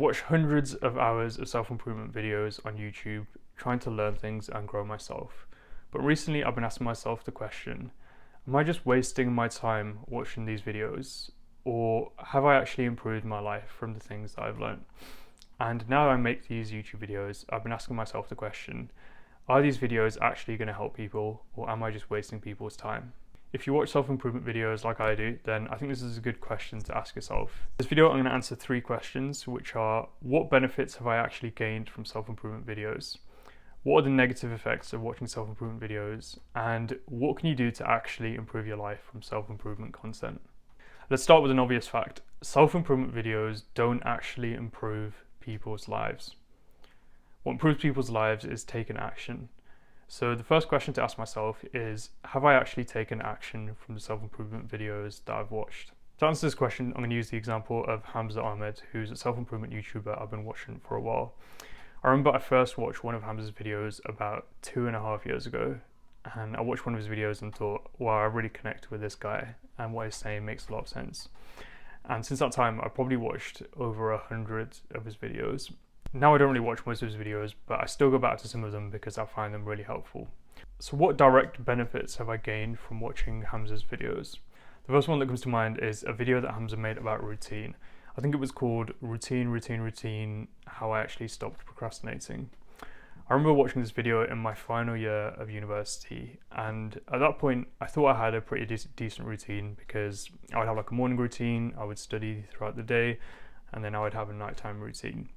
I've watched hundreds of hours of self-improvement videos on YouTube, trying to learn things and grow myself. But recently I've been asking myself the question, am I just wasting my time watching these videos? Or have I actually improved my life from the things that I've learned? And now that I make these YouTube videos, I've been asking myself the question, are these videos actually going to help people, or am I just wasting people's time? If you watch self-improvement videos like I do, then I think this is a good question to ask yourself. In this video, I'm going to answer 3 questions, which are, what benefits have I actually gained from self-improvement videos? What are the negative effects of watching self-improvement videos? And what can you do to actually improve your life from self-improvement content? Let's start with an obvious fact. Self-improvement videos don't actually improve people's lives. What improves people's lives is taking action. So the first question to ask myself is, have I actually taken action from the self-improvement videos that I've watched? To answer this question, I'm going to use the example of Hamza Ahmed, who's a self-improvement YouTuber I've been watching for a while. I remember I first watched one of Hamza's videos about 2.5 years ago, and I watched one of his videos and thought, wow, I really connect with this guy, and what he's saying makes a lot of sense. And since that time, I've probably watched over 100 of his videos. Now I don't really watch most of his videos, but I still go back to some of them because I find them really helpful. So what direct benefits have I gained from watching Hamza's videos? The first one that comes to mind is a video that Hamza made about routine. I think it was called Routine, How I Actually Stopped Procrastinating. I remember watching this video in my final year of university, and at that point I thought I had a pretty decent routine because I would have like a morning routine, I would study throughout the day, and then I would have a nighttime routine.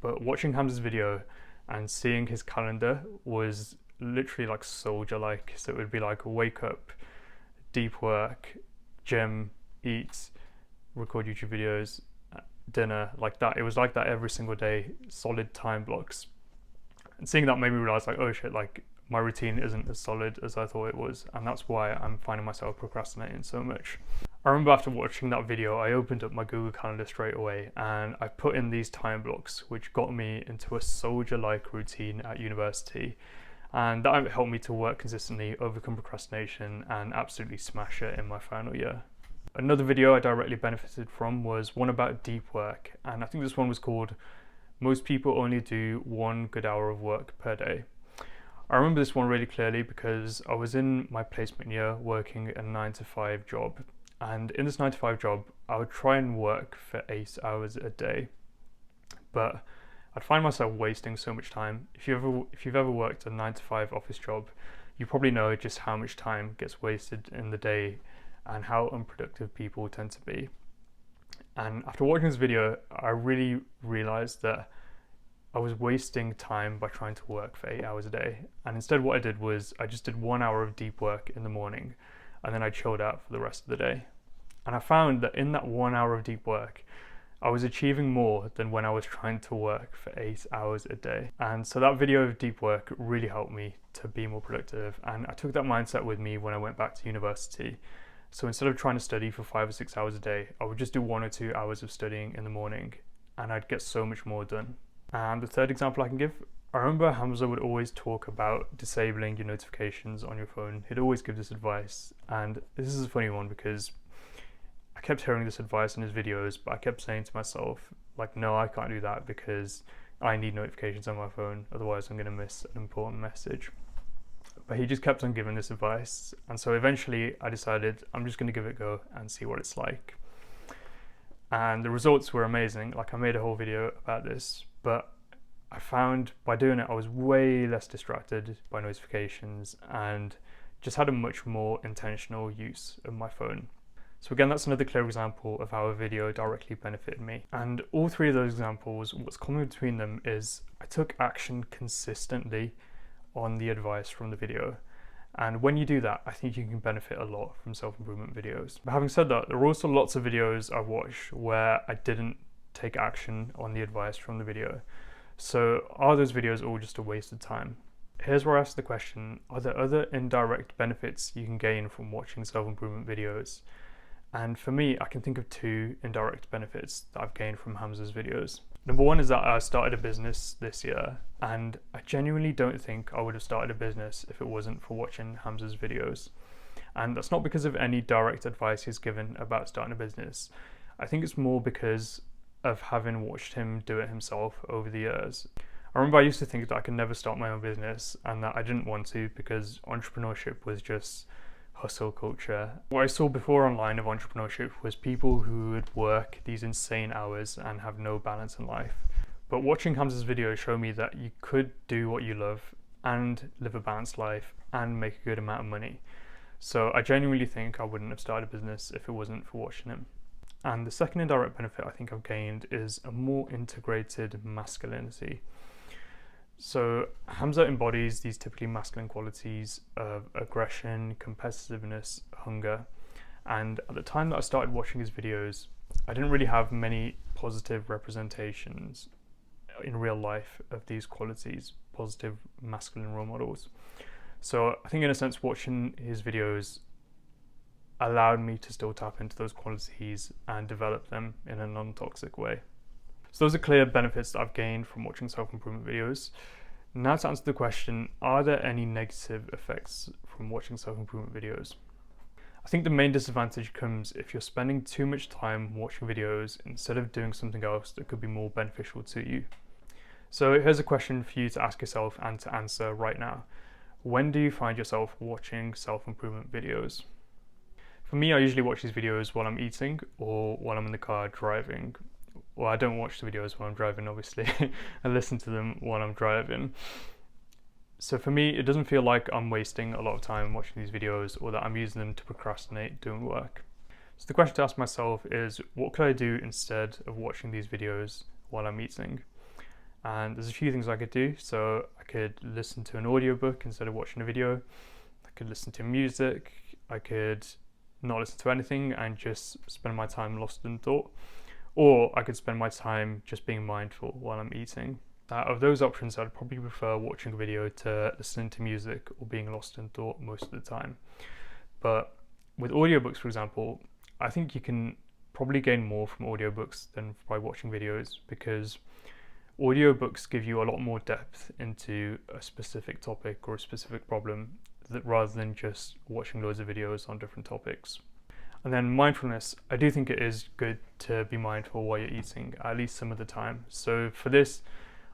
But watching Hamza's video and seeing his calendar was literally like soldier-like. So it would be like wake up, deep work, gym, eat, record YouTube videos, dinner, like that. It was like that every single day, solid time blocks. And seeing that made me realize like, oh shit, like my routine isn't as solid as I thought it was. And that's why I'm finding myself procrastinating so much. I remember after watching that video, I opened up my Google Calendar straight away and I put in these time blocks, which got me into a soldier-like routine at university. And that helped me to work consistently, overcome procrastination, and absolutely smash it in my final year. Another video I directly benefited from was one about deep work. And I think this one was called, Most People Only Do 1 Good Hour of Work Per Day. I remember this one really clearly because I was in my placement year working a 9-to-5 job. And in this 9-to-5 job, I would try and work for 8 hours a day, but I'd find myself wasting so much time. If you've ever worked a 9-to-5 office job, you probably know just how much time gets wasted in the day and how unproductive people tend to be. And after watching this video, I really realized that I was wasting time by trying to work for 8 hours a day. And instead what I did was I just did 1 hour of deep work in the morning, and then I chilled out for the rest of the day. And I found that in that 1 hour of deep work, I was achieving more than when I was trying to work for 8 hours a day. And so that video of deep work really helped me to be more productive. And I took that mindset with me when I went back to university. So instead of trying to study for 5 or 6 hours a day, I would just do 1 or 2 hours of studying in the morning, and I'd get so much more done. And the third example I can give, I remember Hamza would always talk about disabling your notifications on your phone. He'd always give this advice, and this is a funny one because I kept hearing this advice in his videos, but I kept saying to myself, like, no, I can't do that because I need notifications on my phone, otherwise I'm going to miss an important message. But he just kept on giving this advice, and so eventually I decided I'm just going to give it a go and see what it's like. And the results were amazing. Like, I made a whole video about this, but I found by doing it I was way less distracted by notifications and just had a much more intentional use of my phone. So again, that's another clear example of how a video directly benefited me. And all 3 of those examples, what's common between them is I took action consistently on the advice from the video. And when you do that, I think you can benefit a lot from self-improvement videos. But having said that, there are also lots of videos I've watched where I didn't take action on the advice from the video. So are those videos all just a waste of time? Here's where I ask the question, are there other indirect benefits you can gain from watching self-improvement videos? And for me, I can think of 2 indirect benefits that I've gained from Hamza's videos. Number 1 is that I started a business this year, and I genuinely don't think I would have started a business if it wasn't for watching Hamza's videos. And that's not because of any direct advice he's given about starting a business. I think it's more because of having watched him do it himself over the years. I remember I used to think that I could never start my own business and that I didn't want to because entrepreneurship was just hustle culture. What I saw before online of entrepreneurship was people who would work these insane hours and have no balance in life. But watching Hamza's videos showed me that you could do what you love and live a balanced life and make a good amount of money. So I genuinely think I wouldn't have started a business if it wasn't for watching him. And the second indirect benefit I think I've gained is a more integrated masculinity. So Hamza embodies these typically masculine qualities of aggression, competitiveness, hunger. And at the time that I started watching his videos, I didn't really have many positive representations in real life of these qualities, positive masculine role models. So I think in a sense watching his videos allowed me to still tap into those qualities and develop them in a non-toxic way. So those are clear benefits that I've gained from watching self-improvement videos. Now to answer the question, are there any negative effects from watching self-improvement videos? I think the main disadvantage comes if you're spending too much time watching videos instead of doing something else that could be more beneficial to you. So here's a question for you to ask yourself and to answer right now. When do you find yourself watching self-improvement videos? For me, I usually watch these videos while I'm eating or while I'm in the car driving. Well, I don't watch the videos while I'm driving, obviously. I listen to them while I'm driving. So for me, it doesn't feel like I'm wasting a lot of time watching these videos or that I'm using them to procrastinate doing work. So the question to ask myself is, what could I do instead of watching these videos while I'm eating? And there's a few things I could do. So I could listen to an audiobook instead of watching a video. I could listen to music. I could not listen to anything and just spend my time lost in thought. Or I could spend my time just being mindful while I'm eating. Of those options, I'd probably prefer watching a video to listening to music or being lost in thought most of the time. But with audiobooks, for example, I think you can probably gain more from audiobooks than by watching videos, because audiobooks give you a lot more depth into a specific topic or a specific problem rather than just watching loads of videos on different topics. And then mindfulness, I do think it is good to be mindful while you're eating, at least some of the time. So for this,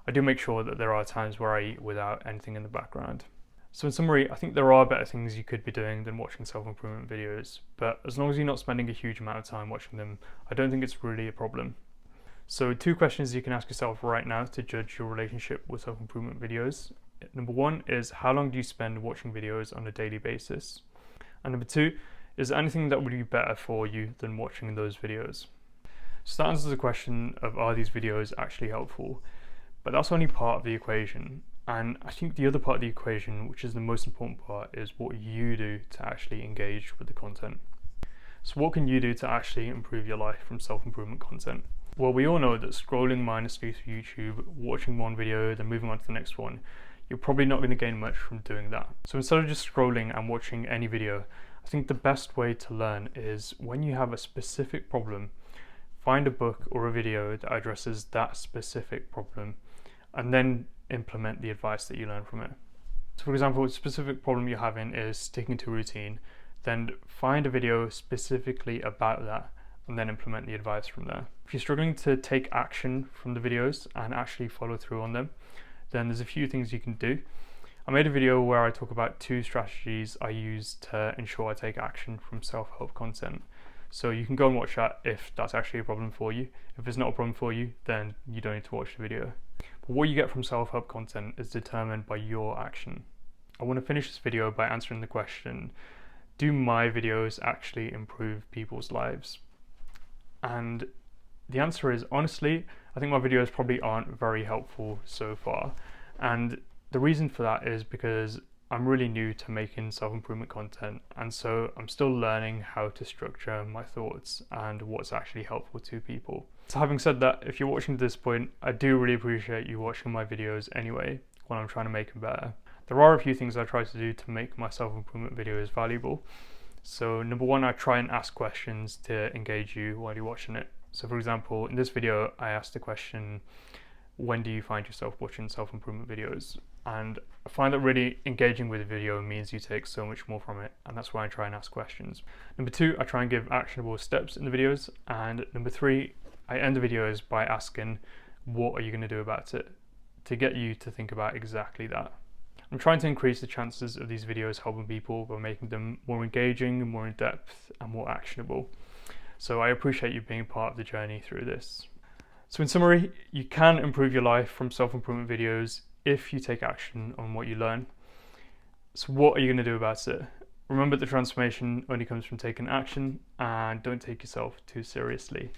I do make sure that there are times where I eat without anything in the background. So in summary, I think there are better things you could be doing than watching self-improvement videos, but as long as you're not spending a huge amount of time watching them, I don't think it's really a problem. So 2 questions you can ask yourself right now to judge your relationship with self-improvement videos. Number 1 is, how long do you spend watching videos on a daily basis? And number 2, is there anything that would be better for you than watching those videos? So that answers the question of, are these videos actually helpful? But that's only part of the equation. And I think the other part of the equation, which is the most important part, is what you do to actually engage with the content. So what can you do to actually improve your life from self-improvement content? Well, we all know that scrolling mindlessly through YouTube, watching one video, then moving on to the next one, you're probably not going to gain much from doing that. So instead of just scrolling and watching any video, I think the best way to learn is, when you have a specific problem, find a book or a video that addresses that specific problem and then implement the advice that you learn from it. So for example, a specific problem you're having is sticking to a routine, then find a video specifically about that and then implement the advice from there. If you're struggling to take action from the videos and actually follow through on them, then there's a few things you can do. I made a video where I talk about 2 strategies I use to ensure I take action from self-help content. So you can go and watch that if that's actually a problem for you. If it's not a problem for you, then you don't need to watch the video. But what you get from self-help content is determined by your action. I want to finish this video by answering the question, do my videos actually improve people's lives? And the answer is, honestly, I think my videos probably aren't very helpful so far. And the reason for that is because I'm really new to making self-improvement content, and so I'm still learning how to structure my thoughts and what's actually helpful to people. So having said that, if you're watching to this point, I do really appreciate you watching my videos anyway when I'm trying to make them better. There are a few things I try to do to make my self-improvement videos valuable. So number 1, I try and ask questions to engage you while you're watching it. So for example, in this video, I asked the question, when do you find yourself watching self-improvement videos? And I find that really engaging with a video means you take so much more from it, and that's why I try and ask questions. Number 2, I try and give actionable steps in the videos. And number 3, I end the videos by asking, what are you going to do about it? To get you to think about exactly that. I'm trying to increase the chances of these videos helping people by making them more engaging, more in depth, and more actionable. So I appreciate you being part of the journey through this. So in summary, you can improve your life from self-improvement videos if you take action on what you learn. So what are you going to do about it? Remember, the transformation only comes from taking action, and don't take yourself too seriously.